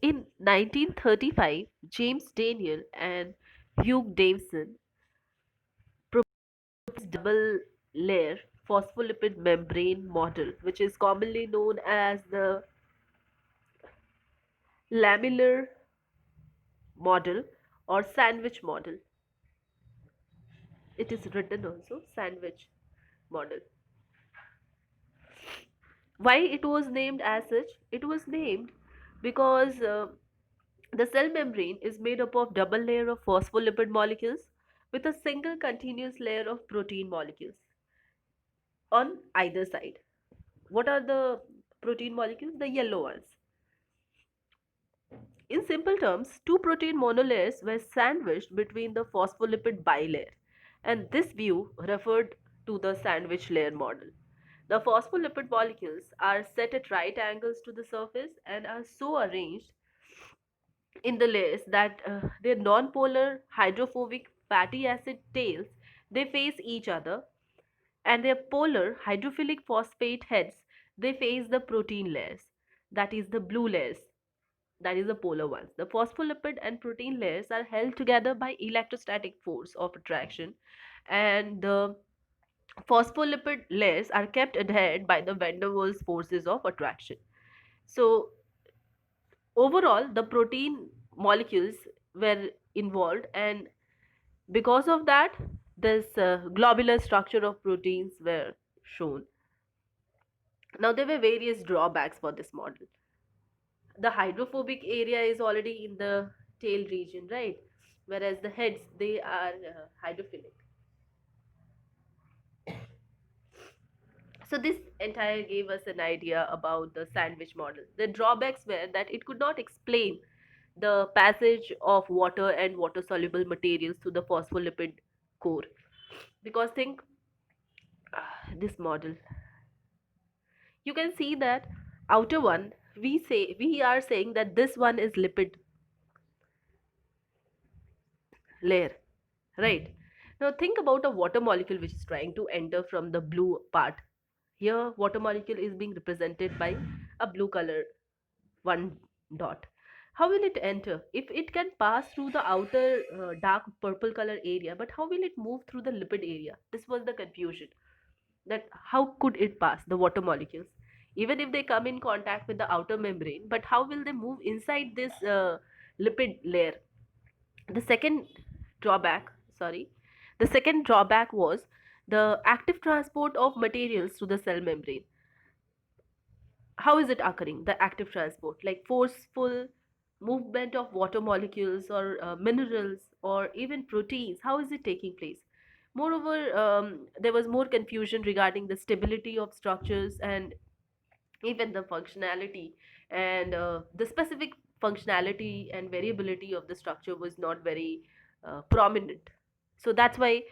In 1935, James Daniel and Hugh Davison proposed double layer phospholipid membrane model, which is commonly known as the lamellar model or sandwich model. It is written also sandwich model. Why it was named as such? It was named because the cell membrane is made up of double layer of phospholipid molecules with a single continuous layer of protein molecules on either side. What are the protein molecules? The yellow ones. In simple terms, two protein monolayers were sandwiched between the phospholipid bilayer, and this view referred to the sandwich layer model. The phospholipid molecules are set at right angles to the surface and are so arranged in the layers that their non-polar hydrophobic fatty acid tails they face each other, and their polar hydrophilic phosphate heads they face the protein layers, that is the blue layers, that is the polar ones. The phospholipid and protein layers are held together by electrostatic force of attraction, and the phospholipid layers are kept adhered by the van der Waals forces of attraction. So overall, the protein molecules were involved, and because of that, this globular structure of proteins were shown. Now, there were various drawbacks for this model. The hydrophobic area is already in the tail region, right? Whereas the heads, they are hydrophilic. So this entire gave us an idea about the sandwich model. The drawbacks were that it could not explain the passage of water and water soluble materials through the phospholipid core, because think this model, you can see that outer one, we are saying that this one is lipid layer, right? Now think about a water molecule which is trying to enter from the blue part. Here water molecule is being represented by a blue color one dot. How will it enter? If it can pass through the outer dark purple color area, but how will it move through the lipid area? This was the confusion, that how could it pass the water molecules even if they come in contact with the outer membrane, but how will they move inside this lipid layer? The second drawback, sorry, the second drawback was the active transport of materials to the cell membrane. How is it occurring, the active transport, like forceful movement of water molecules or minerals or even proteins? How is it taking place? Moreover, there was more confusion regarding the stability of structures and even the functionality, and the specific functionality and variability of the structure was not very prominent. So that's why,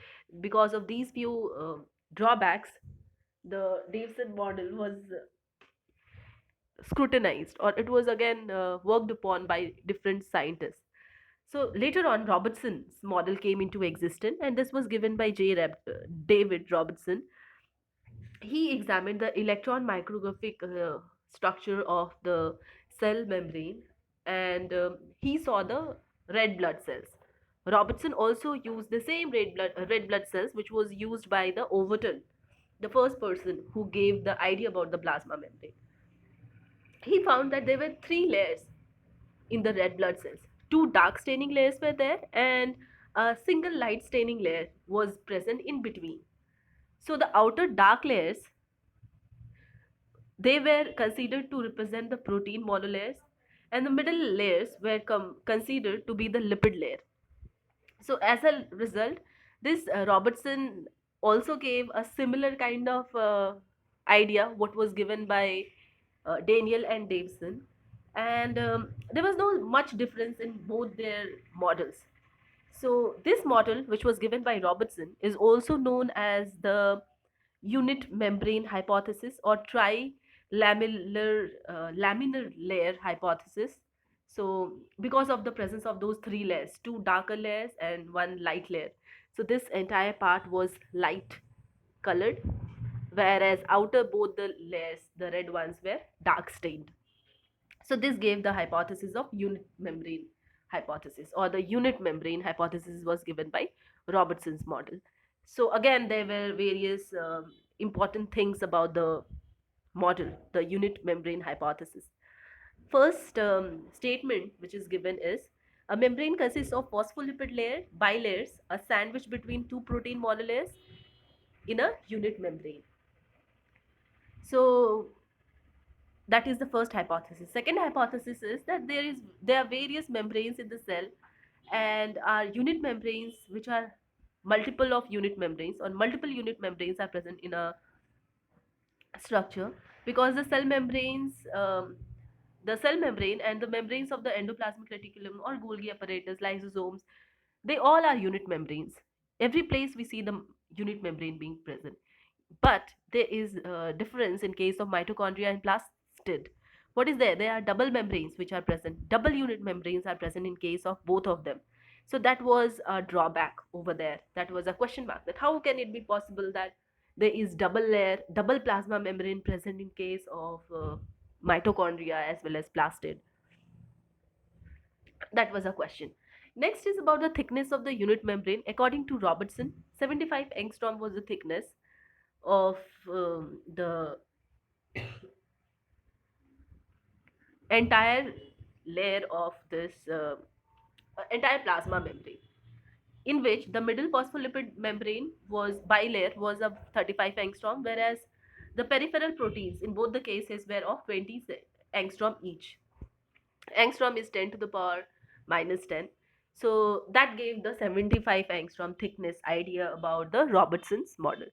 because of these few drawbacks, the Davison model was scrutinized, or it was again worked upon by different scientists. So later on, Robertson's model came into existence, and this was given by David Robertson. He examined the electron microscopic structure of the cell membrane, and he saw the red blood cells. Robertson also used the same red blood cells which was used by the Overton, the first person who gave the idea about the plasma membrane. He found that there were three layers in the red blood cells. Two dark staining layers were there, and a single light staining layer was present in between. So the outer dark layers, they were considered to represent the protein monolayers, and the middle layers were considered to be the lipid layer. So as a result, this Robertson also gave a similar kind of idea what was given by Daniel and Davison, and there was no much difference in both their models. So this model, which was given by Robertson, is also known as the unit membrane hypothesis or laminar layer hypothesis. So because of the presence of those three layers, two darker layers and one light layer, so this entire part was light colored, whereas outer both the layers, the red ones, were dark stained. So this gave the hypothesis of unit membrane hypothesis, or the unit membrane hypothesis was given by Robertson's model. So again, there were various important things about the model, the unit membrane hypothesis. First statement which is given is a membrane consists of phospholipid layer, bilayers, a sandwich between two protein monolayers in a unit membrane. So that is the first hypothesis. Second hypothesis is that there are various membranes in the cell, and our unit membranes, which are multiple of unit membranes, or multiple unit membranes are present in a structure, because the cell membrane and the membranes of the endoplasmic reticulum or Golgi apparatus, lysosomes, they all are unit membranes. Every place we see the unit membrane being present. But there is a difference in case of mitochondria and plastid. What is there? There are double membranes which are present. Double unit membranes are present in case of both of them. So that was a drawback over there. That was a question mark. That how can it be possible that there is double layer, double plasma membrane present in case of mitochondria as well as plastid? That was a question. Next is about the thickness of the unit membrane. According to Robertson, 75 angstrom was the thickness of the entire layer of this entire plasma membrane, in which the middle phospholipid membrane was bilayer was of 35 angstrom, whereas the peripheral proteins in both the cases were of 20 angstrom each. Angstrom is 10 to the power minus 10. So that gave the 75 angstrom thickness idea about the Robertson's model.